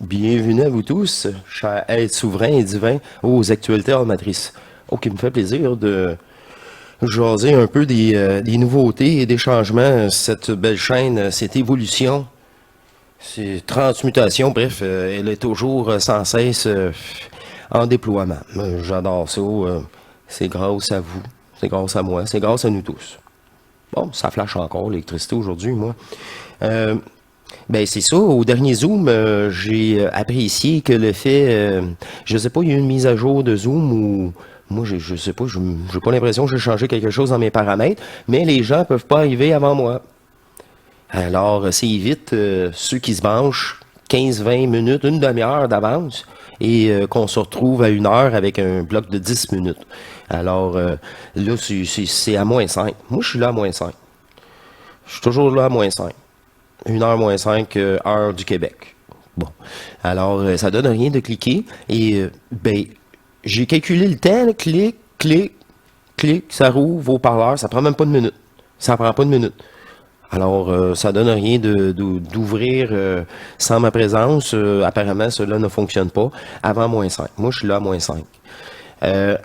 Bienvenue à vous tous, chers êtres souverains et divins, aux actualités hors matrice. Oh, qui me fait plaisir de jaser un peu des nouveautés et des changements, cette belle chaîne, cette évolution, ces transmutations, bref, elle est toujours sans cesse en déploiement. J'adore ça, c'est grâce à vous, c'est grâce à moi, c'est grâce à nous tous. Bon, ça flash encore l'électricité aujourd'hui, moi. Euh, Ben c'est ça, au dernier Zoom, j'ai apprécié que le fait, je sais pas, il y a eu une mise à jour de Zoom ou moi je sais pas, j'ai pas l'impression que j'ai changé quelque chose dans mes paramètres, mais les gens peuvent pas arriver avant moi. Alors c'est vite ceux qui se branchent 15-20 minutes, une demi-heure d'avance et qu'on se retrouve à 1 heure avec un bloc de 10 minutes. Alors là c'est à -5. Moi je suis là à -5. Je suis toujours là à -5. 1 heure -5, heure du Québec. Bon. Alors, ça donne rien de cliquer. Et, ben, j'ai calculé le temps, là, clic, clic, clic, ça rouvre vos parleurs, ça prend même pas de minute. Ça prend pas de minute. Alors, ça donne rien d'ouvrir sans ma présence. Apparemment, cela ne fonctionne pas avant -5. Moi, je suis là à -5.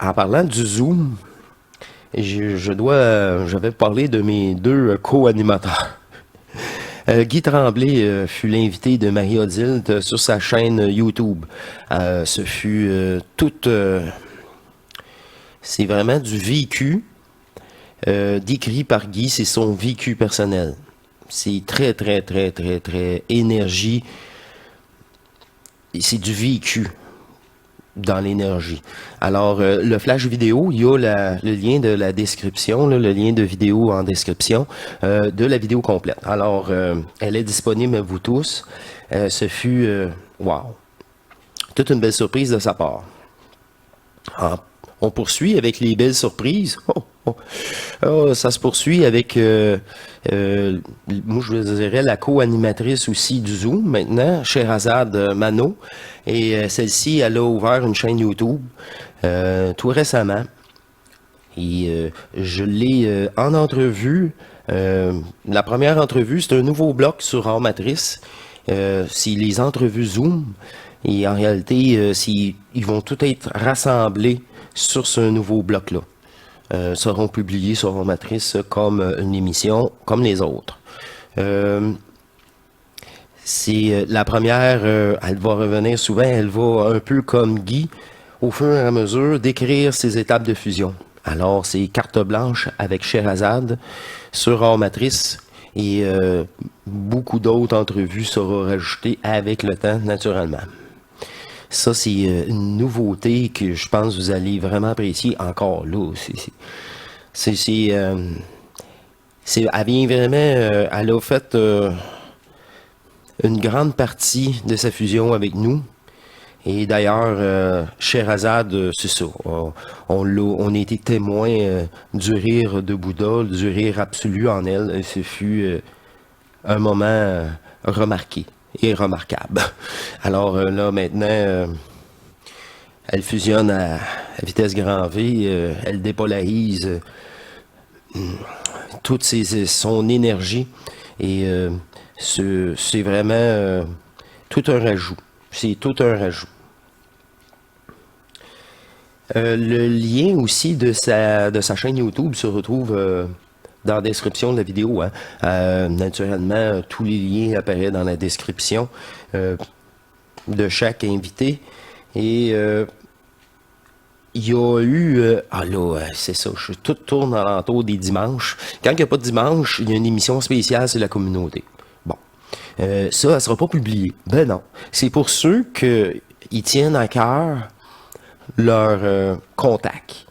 En parlant du Zoom, je vais parler de mes deux co-animateurs. Guy Tremblay fut l'invité de Marie-Odile sur sa chaîne YouTube. Ce fut c'est vraiment du vécu décrit par Guy, c'est son vécu personnel. C'est très, très, très, très, très énergie. C'est du vécu dans l'énergie. Alors, le flash vidéo, il y a le lien de la description, là, le lien de vidéo en description de la vidéo complète. Alors, elle est disponible à vous tous. Ce fut, wow, toute une belle surprise de sa part. On poursuit avec les belles surprises. Ça se poursuit avec, moi je dirais, la co-animatrice aussi du Zoom maintenant, Sherazade Mano. Et celle-ci, elle a ouvert une chaîne YouTube tout récemment. Et je l'ai en entrevue. La première entrevue, c'est un nouveau bloc sur Hors Matrice. C'est les entrevues Zoom. Et en réalité, ils vont tout être rassemblés sur ce nouveau bloc-là. Seront publiés sur Hors Matrice comme une émission, comme les autres. C'est la première, elle va revenir souvent, elle va un peu comme Guy, au fur et à mesure, décrire ses étapes de fusion. Alors, c'est carte blanche avec Sherazade sur Hors Matrice et beaucoup d'autres entrevues seront rajoutées avec le temps, naturellement. Ça, c'est une nouveauté que je pense que vous allez vraiment apprécier encore là. Elle vient vraiment, elle a fait une grande partie de sa fusion avec nous. Et d'ailleurs, Sherazade, c'est ça. On a été témoin du rire de Bouddha, du rire absolu en elle. Et ce fut un moment remarqué et remarquable. Alors là, maintenant, elle fusionne à vitesse grand V, elle dépolarise toute son énergie et c'est vraiment tout un rajout. C'est tout un rajout. Le lien aussi de sa chaîne YouTube se retrouve dans la description de la vidéo. Hein. Naturellement, tous les liens apparaissent dans la description de chaque invité. Et il y a eu... ah là, c'est ça, tout tourne alentour des dimanches. Quand il n'y a pas de dimanche, il y a une émission spéciale sur la communauté. Bon. Ça, elle sera pas publiée. Ben non. C'est pour ceux qui tiennent à cœur leur contact.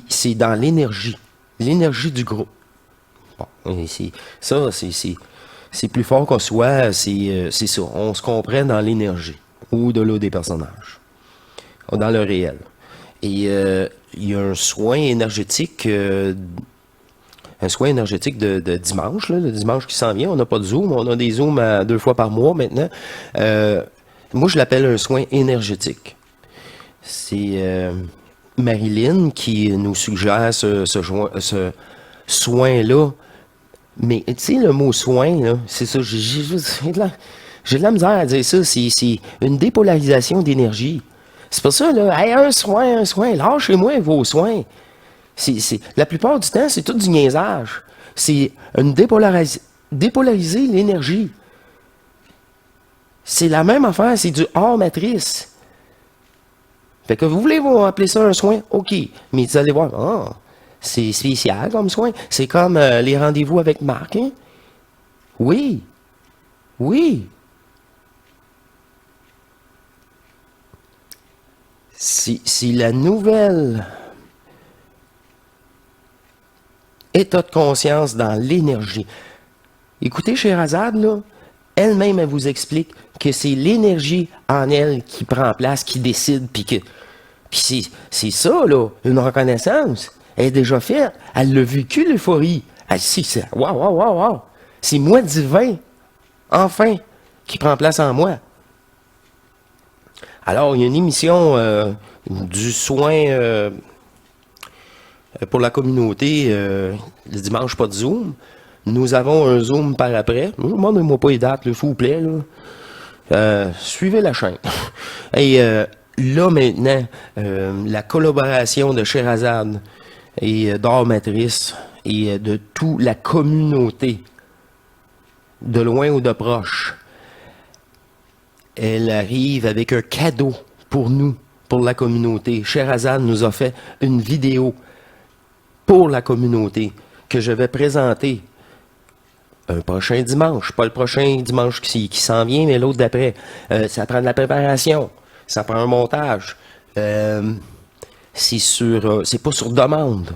C'est dans l'énergie du groupe. Bon, c'est plus fort qu'on soit, c'est ça. On se comprend dans l'énergie, au-delà des personnages, dans le réel. Et il y a un soin énergétique de dimanche, là, le dimanche qui s'en vient. On n'a pas de Zoom, on a des Zooms 2 fois par mois maintenant. Moi, je l'appelle un soin énergétique. C'est Marilyn qui nous suggère ce soin-là. Mais tu sais, le mot soin, là, c'est ça, J'ai de la misère à dire ça. C'est une dépolarisation d'énergie. C'est pour ça, là, hey, un soin, lâchez-moi vos soins. La plupart du temps, c'est tout du niaisage. C'est une dépolariser l'énergie. C'est la même affaire, c'est du hors matrice. Fait que vous voulez vous appeler ça un soin? OK. Mais vous allez voir, c'est spécial comme soin. C'est comme les rendez-vous avec Marc, hein? Oui. Oui. C'est la nouvelle état de conscience dans l'énergie. Écoutez, Sherazade, là, elle-même, elle vous explique que c'est l'énergie en elle qui prend place, qui décide, puis c'est ça, là, une reconnaissance. Elle est déjà faite. Elle l'a vécu, l'euphorie. Elle dit, c'est waouh. C'est moi divin, enfin, qui prend place en moi. Alors, il y a une émission du soin pour la communauté, le dimanche, pas de Zoom. Nous avons un Zoom par après. Demandez-moi pas les dates, s'il vous plaît. Là. Suivez la chaîne. Et là, maintenant, la collaboration de Sherazade et d'Or Matrice et de toute la communauté, de loin ou de proche, elle arrive avec un cadeau pour nous, pour la communauté. Sherazade nous a fait une vidéo pour la communauté que je vais présenter un prochain dimanche. Pas le prochain dimanche qui s'en vient, mais l'autre d'après. Ça prend de la préparation. Ça prend un montage. C'est pas sur demande.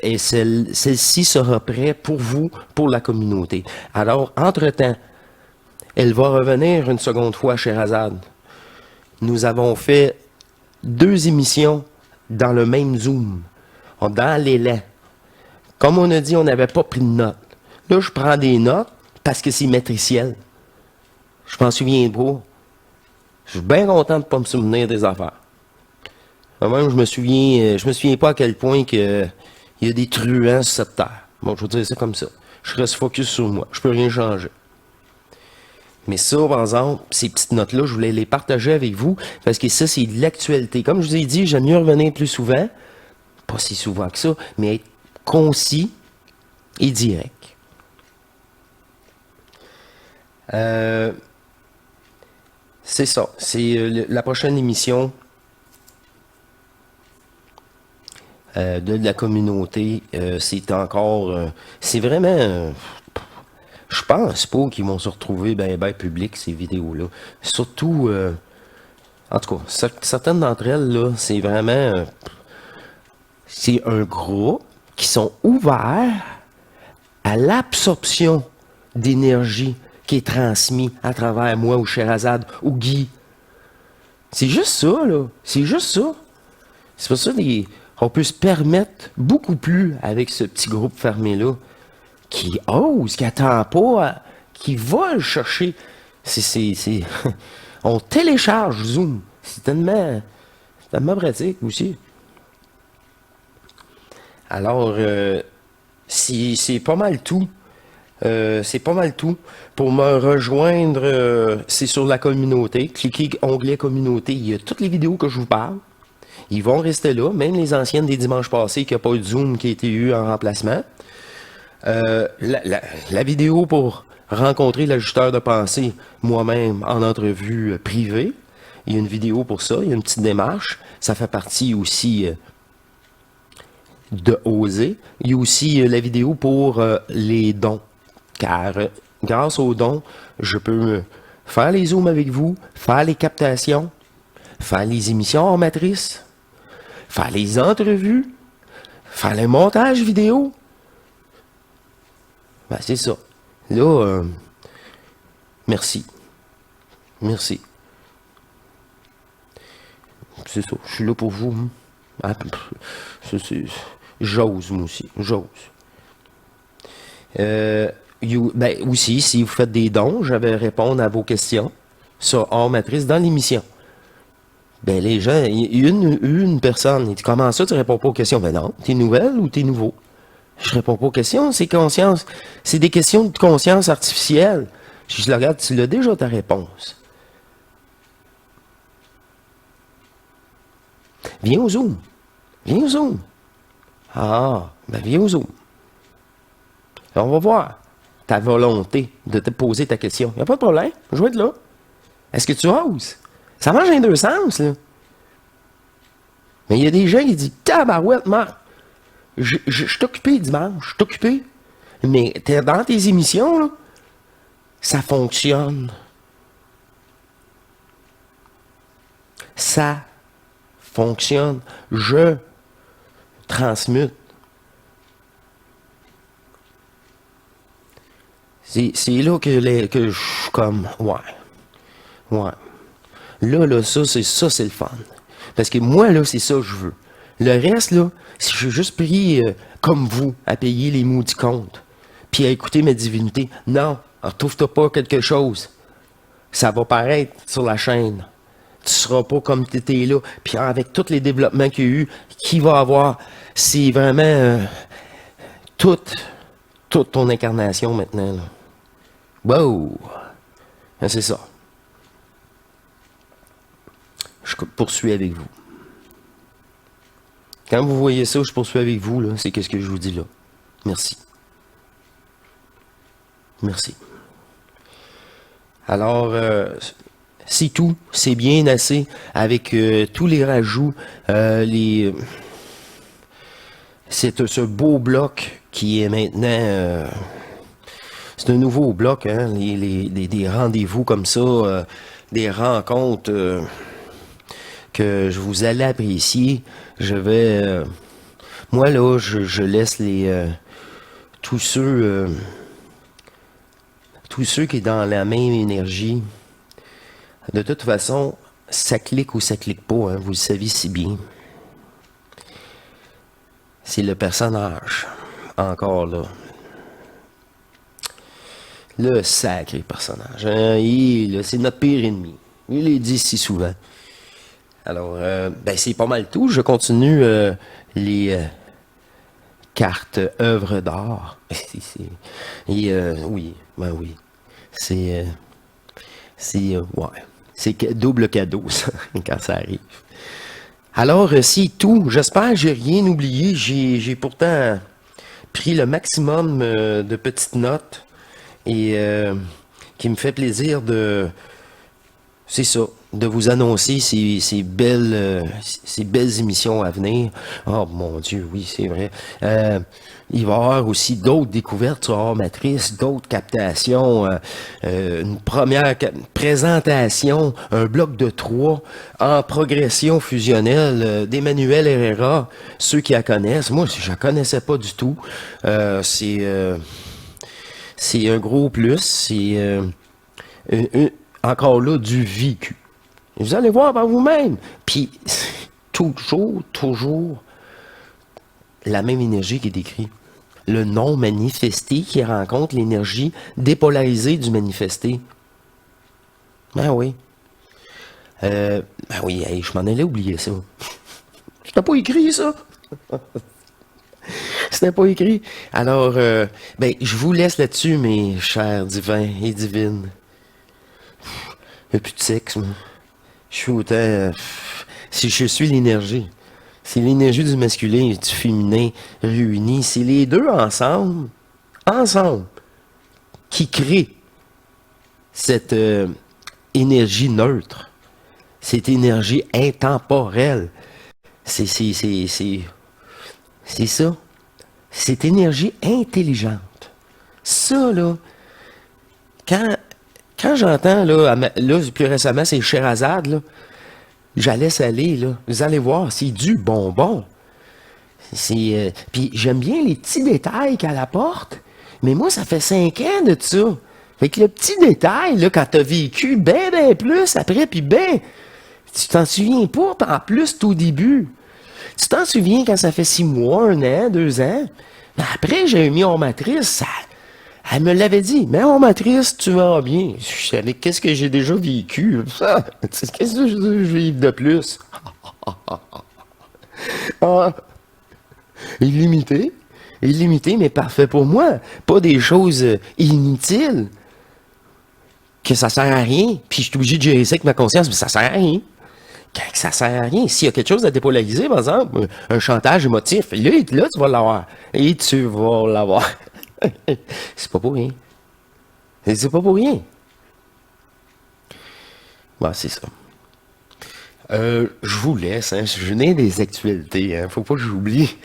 Et celle-ci sera prête pour vous, pour la communauté. Alors, entre-temps, elle va revenir une seconde fois à Sherazade. Nous avons fait 2 émissions dans le même Zoom, dans l'élan. Comme on a dit, on n'avait pas pris de notes. Là, je prends des notes parce que c'est matriciel. Je m'en souviens pas. Je suis bien content de ne pas me souvenir des affaires. Moi-même, je me souviens pas à quel point il y a des truands sur cette terre. Bon, je vais dire ça comme ça. Je reste focus sur moi. Je peux rien changer. Mais ça, par exemple, ces petites notes-là, je voulais les partager avec vous parce que ça, c'est de l'actualité. Comme je vous ai dit, j'aime mieux revenir plus souvent. Pas si souvent que ça, mais être concis et direct. C'est ça. C'est la prochaine émission de la communauté. C'est encore... c'est vraiment... je pense pas qu'ils vont se retrouver ben public, ces vidéos-là. Surtout... en tout cas, certaines d'entre elles, là, c'est vraiment... c'est un groupe qui sont ouverts à l'absorption d'énergie qui est transmise à travers moi ou Sherazade ou Guy. C'est juste ça, là. C'est juste ça. C'est pour ça qu'on peut se permettre beaucoup plus avec ce petit groupe fermé-là qui ose, qui attend pas, qui va le chercher. On télécharge Zoom. C'est tellement pratique aussi. Alors, c'est pas mal tout. C'est pas mal tout. Pour me rejoindre, c'est sur la communauté. Cliquez onglet communauté. Il y a toutes les vidéos que je vous parle. Ils vont rester là, même les anciennes des dimanches passés qui n'a pas eu de Zoom qui a été eu en remplacement. La vidéo pour rencontrer l'ajusteur de pensée moi-même en entrevue privée. Il y a une vidéo pour ça, il y a une petite démarche. Ça fait partie aussi de oser. Il y a aussi la vidéo pour les dons. Car grâce aux dons, je peux faire les zooms avec vous, faire les captations, faire les émissions en matrice, faire les entrevues, faire le montage vidéo. Ben, c'est ça. Là, merci. Merci. C'est ça. Je suis là pour vous. Ah, j'ose, moi aussi. J'ose. Ben, aussi, si vous faites des dons, je vais répondre à vos questions sur Hors Matrice dans l'émission. Ben, les gens, une personne, il dit, comment ça, tu réponds pas aux questions? Ben non, t'es nouvelle ou t'es nouveau? Je réponds pas aux questions, c'est conscience. C'est des questions de conscience artificielle. Je dis, regarde, tu l'as déjà ta réponse. Viens au Zoom. Viens au Zoom. Ah, ben viens au Zoom. On va voir ta volonté de te poser ta question. Il n'y a pas de problème. Je vais être là. Est-ce que tu oses? Ça marche dans deux sens, là. Mais il y a des gens qui disent, tabarouette, Marc, je suis occupé dimanche, je suis occupé. Mais dans tes émissions, là, ça fonctionne. Ça fonctionne. Je transmute. C'est là que je suis comme, ouais. Là, ça, c'est le fun. Parce que moi, là, c'est ça que je veux. Le reste, là, si je suis juste pris comme vous à payer les maudits comptes, puis à écouter mes divinités, non, retrouve-toi pas quelque chose. Ça va paraître sur la chaîne. Tu seras pas comme tu étais là. Puis avec tous les développements qu'il y a eu, qui va avoir, c'est vraiment toute ton incarnation maintenant. Là. Wow! C'est ça. Je poursuis avec vous. Quand vous voyez ça, je poursuis avec vous, là, c'est qu'est-ce que je vous dis là. Merci. Merci. Alors, c'est tout. C'est bien assez avec tous les rajouts, c'est ce beau bloc qui est maintenant... c'est un nouveau bloc, hein, des rendez-vous comme ça, des rencontres que je vous allez apprécier. Je vais... moi, là, je laisse tous ceux qui sont dans la même énergie. De toute façon, ça clique ou ça clique pas, hein, vous le savez si bien. C'est le personnage, encore là. Le sacré personnage. Hein, c'est notre pire ennemi. Il est dit si souvent. Alors, c'est pas mal tout. Je continue les cartes œuvres d'art. Oui, oui. C'est double cadeau, ça, quand ça arrive. Alors, c'est tout. J'espère que j'ai rien oublié. J'ai pourtant pris le maximum de petites notes et qui me fait plaisir c'est ça, de vous annoncer ces belles émissions à venir. Oh mon Dieu, oui, c'est vrai. Il va y avoir aussi d'autres découvertes sur Hors Matrice, d'autres captations, une première présentation, un bloc de 3 en progression fusionnelle d'Emmanuel Herrera, ceux qui la connaissent. Moi, je la connaissais pas du tout. C'est un gros plus. C'est encore là du vécu. Et vous allez voir par vous-même. Puis, toujours la même énergie qui est décrite. Le non manifesté qui rencontre l'énergie dépolarisée du manifesté. Ben oui. Hey, je m'en allais oublier ça. C'était pas écrit, ça. C'était pas écrit. Alors, je vous laisse là-dessus, mes chers divins et divines. Il n'y a plus de sexe, moi. Je suis autant... si je suis l'énergie. C'est l'énergie du masculin et du féminin réunis. C'est les deux ensemble, qui créent cette énergie neutre. Cette énergie intemporelle. C'est ça. Cette énergie intelligente. Ça, là, quand j'entends, là, plus récemment, c'est Sherazade, là, j'allais saler, là. Vous allez voir, c'est du bonbon. Puis j'aime bien les petits détails qu'elle apporte, mais moi, ça fait 5 ans de ça. Fait que le petit détail, là, quand t'as vécu ben plus après, puis tu t'en souviens pas, en plus, tout au début. Tu t'en souviens quand ça fait 6 mois, 1 an, 2 ans? Mais après, j'ai mis Hors Matrice, elle me l'avait dit, mais Hors Matrice, tu vas bien. Je savais, qu'est-ce que j'ai déjà vécu? Ça, qu'est-ce que je vis de plus? Illimité, mais parfait pour moi. Pas des choses inutiles. que ça sert à rien, puis je suis obligé de gérer ça avec ma conscience, mais ça sert à rien. Quand ça sert à rien, s'il y a quelque chose à dépolariser, par exemple, un chantage émotif, là, tu vas l'avoir. Et tu vas l'avoir. C'est pas pour rien. C'est pas pour rien. Bon, c'est ça. Je vous laisse, hein. Je n'ai des actualités, hein. Faut pas que j'oublie.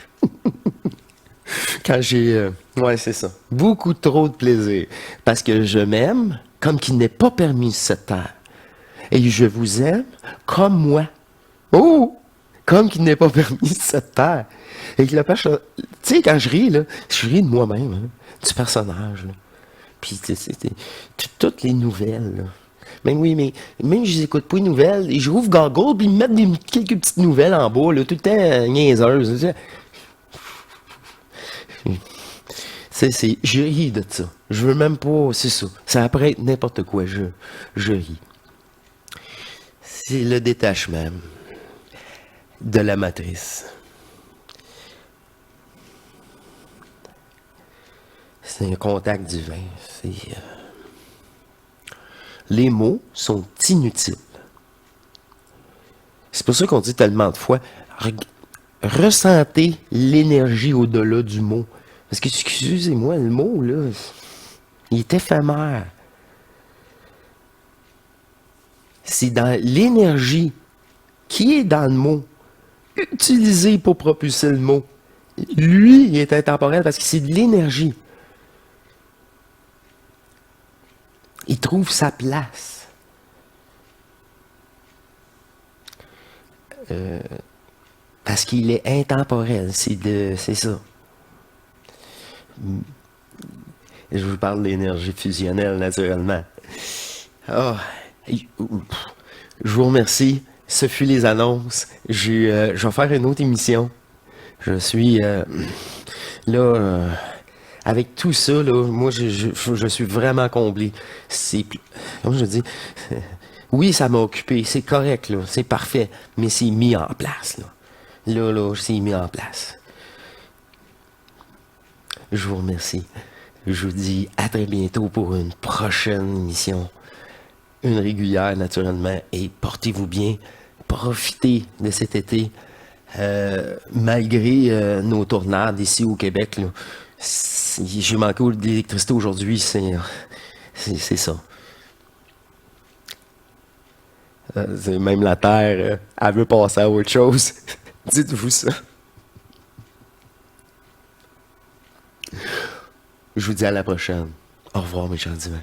Quand j'ai... ouais, c'est ça. Beaucoup trop de plaisir. Parce que je m'aime comme qu'il n'est pas permis sur cette terre. Et je vous aime comme moi. Oh! Comme qu'il n'est pas permis sur cette terre. Et que la pêche... Tu sais, quand je ris, là, je ris de moi-même, hein, du personnage, là. Puis, toutes les nouvelles, là. Ben oui, mais même je n'écoute pas les nouvelles, et je rouvre Goggle, puis ils me mettent quelques petites nouvelles en bas, là, tout le temps niaiseuses. Tu sais. Je ris de ça. Je veux même pas, c'est ça. Ça pourrait être n'importe quoi, je ris. C'est le détachement de la matrice. C'est un contact divin. Les mots sont inutiles. C'est pour ça qu'on dit tellement de fois, ressentez l'énergie au-delà du mot. Parce que, excusez-moi, le mot, là, il est éphémère. C'est dans l'énergie qui est dans le mot, utilisée pour propulser le mot. Lui, il est intemporel parce que c'est de l'énergie. Il trouve sa place. Parce qu'il est intemporel. C'est ça. Je vous parle de l'énergie fusionnelle, naturellement. Oh, je vous remercie. Ce fut les annonces. Je vais faire une autre émission. Je suis là, avec tout ça, là, moi, je suis vraiment comblé. Comme je dis, oui, ça m'a occupé. C'est correct, là. C'est parfait. Mais c'est mis en place, là. Là, c'est mis en place. Je vous remercie. Je vous dis à très bientôt pour une prochaine émission. Une régulière, naturellement. Et portez-vous bien. Profitez de cet été. Malgré nos tornades ici au Québec, là, j'ai manqué d'électricité aujourd'hui. C'est ça. Même la Terre, elle veut passer à autre chose. Dites-vous ça. Je vous dis à la prochaine. Au revoir, mes chers divins.